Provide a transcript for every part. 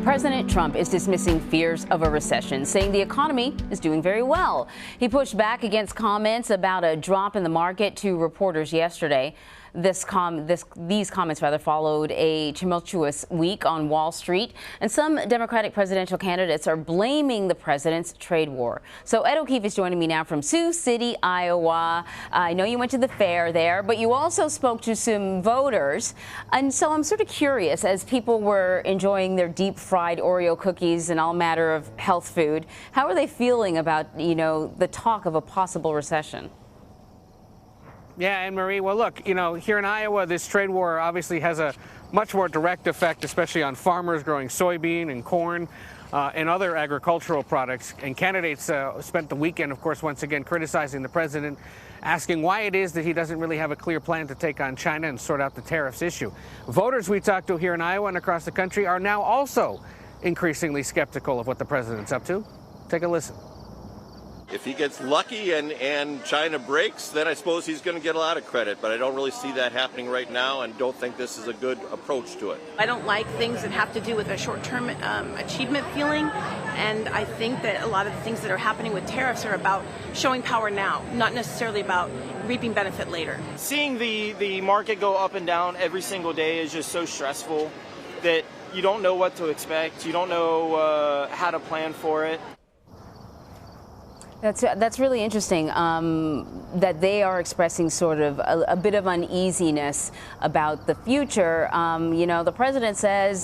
President Trump is dismissing fears of a recession, saying the economy is doing very well. He pushed back against comments about a drop in the market to reporters yesterday. These comments followed a tumultuous week on Wall Street, and some Democratic presidential candidates are blaming the president's trade war. So Ed O'Keefe is joining me now from Sioux City, Iowa. I know you went to the fair there, but you also spoke to some voters. And so I'm sort of curious, as people were enjoying their deep fried Oreo cookies and all matter of health food, how are they feeling about, the talk of a possible recession? Yeah, Anne-Marie, well, look, here in Iowa, this trade war obviously has a much more direct effect, especially on farmers growing soybean and corn and other agricultural products. And candidates spent the weekend, of course, once again criticizing the president, asking why it is that he doesn't really have a clear plan to take on China and sort out the tariffs issue. Voters we talked to here in Iowa and across the country are now also increasingly skeptical of what the president's up to. Take a listen. If he gets lucky and China breaks, then I suppose he's going to get a lot of credit. But I don't really see that happening right now and don't think this is a good approach to it. I don't like things that have to do with a short-term achievement feeling. And I think that a lot of the things that are happening with tariffs are about showing power now, not necessarily about reaping benefit later. Seeing the market go up and down every single day is just so stressful that you don't know what to expect. You don't know how to plan for it. That's really interesting that they are expressing sort of a bit of uneasiness about the future. The president says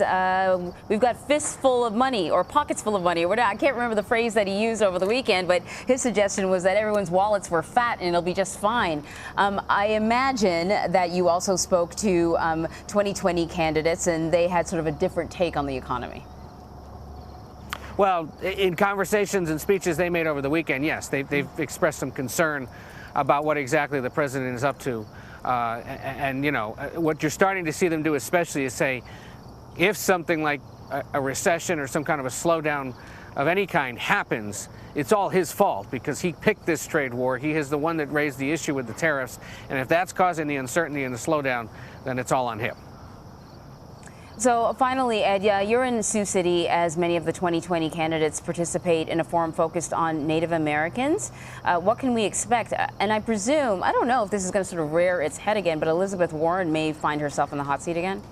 we've got fists full of money or pockets full of money or whatever. I can't remember the phrase that he used over the weekend, but his suggestion was that everyone's wallets were fat and it'll be just fine. I imagine that you also spoke to 2020 candidates and they had sort of a different take on the economy. Well, in conversations and speeches they made over the weekend, yes, they've expressed some concern about what exactly the president is up to. What you're starting to see them do especially is say, if something like a recession or some kind of a slowdown of any kind happens, it's all his fault because he picked this trade war. He is the one that raised the issue with the tariffs. And if that's causing the uncertainty and the slowdown, then it's all on him. So finally, Ed, you're in Sioux City as many of the 2020 candidates participate in a forum focused on Native Americans. What can we expect? And I presume, I don't know if this is going to sort of rear its head again, but Elizabeth Warren may find herself in the hot seat again.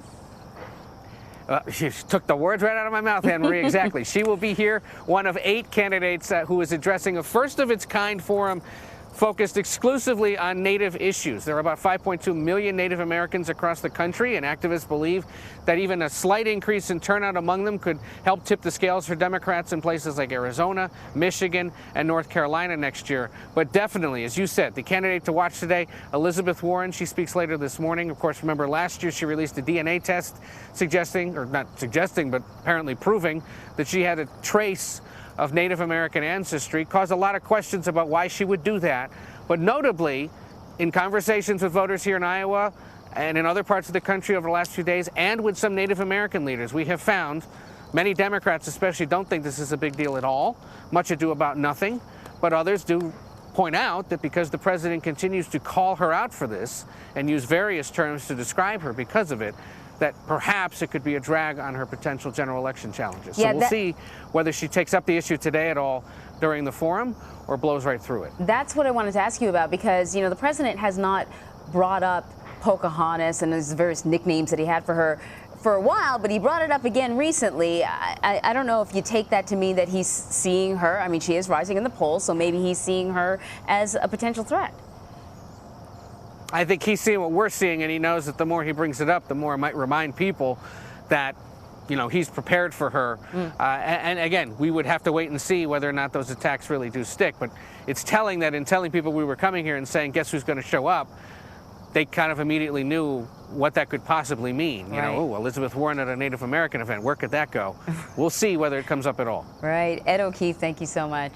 She took the words right out of my mouth, Anne-Marie. Exactly. She will be here, one of 8 candidates who is addressing a first-of-its-kind forum focused exclusively on Native issues. There are about 5.2 million Native Americans across the country, and activists believe that even a slight increase in turnout among them could help tip the scales for Democrats in places like Arizona, Michigan, and North Carolina next year. But definitely, as you said, the candidate to watch today, Elizabeth Warren, she speaks later this morning. Of course, remember last year she released a DNA test suggesting, or not suggesting, but apparently proving that she had a trace of Native American ancestry. Caused a lot of questions about why she would do that. But notably, in conversations with voters here in Iowa and in other parts of the country over the last few days, and with some Native American leaders, we have found many Democrats especially don't think this is a big deal at all, much ado about nothing, but others do point out that because the president continues to call her out for this and use various terms to describe her because of it, that perhaps it could be a drag on her potential general election challenges. So we'll see whether she takes up the issue today at all during the forum or blows right through it. That's what I wanted to ask you about because, the president has not brought up Pocahontas and his various nicknames that he had for her for a while, but he brought it up again recently. I don't know if you take that to mean that he's seeing her. I mean, she is rising in the polls, so maybe he's seeing her as a potential threat. I think he's seeing what we're seeing, and he knows that the more he brings it up, the more it might remind people that, he's prepared for her. And again, we would have to wait and see whether or not those attacks really do stick. But it's telling that in telling people we were coming here and saying, guess who's going to show up, they kind of immediately knew what that could possibly mean. Right. Oh, Elizabeth Warren at a Native American event, where could that go? We'll see whether it comes up at all. Right. Ed O'Keefe, thank you so much.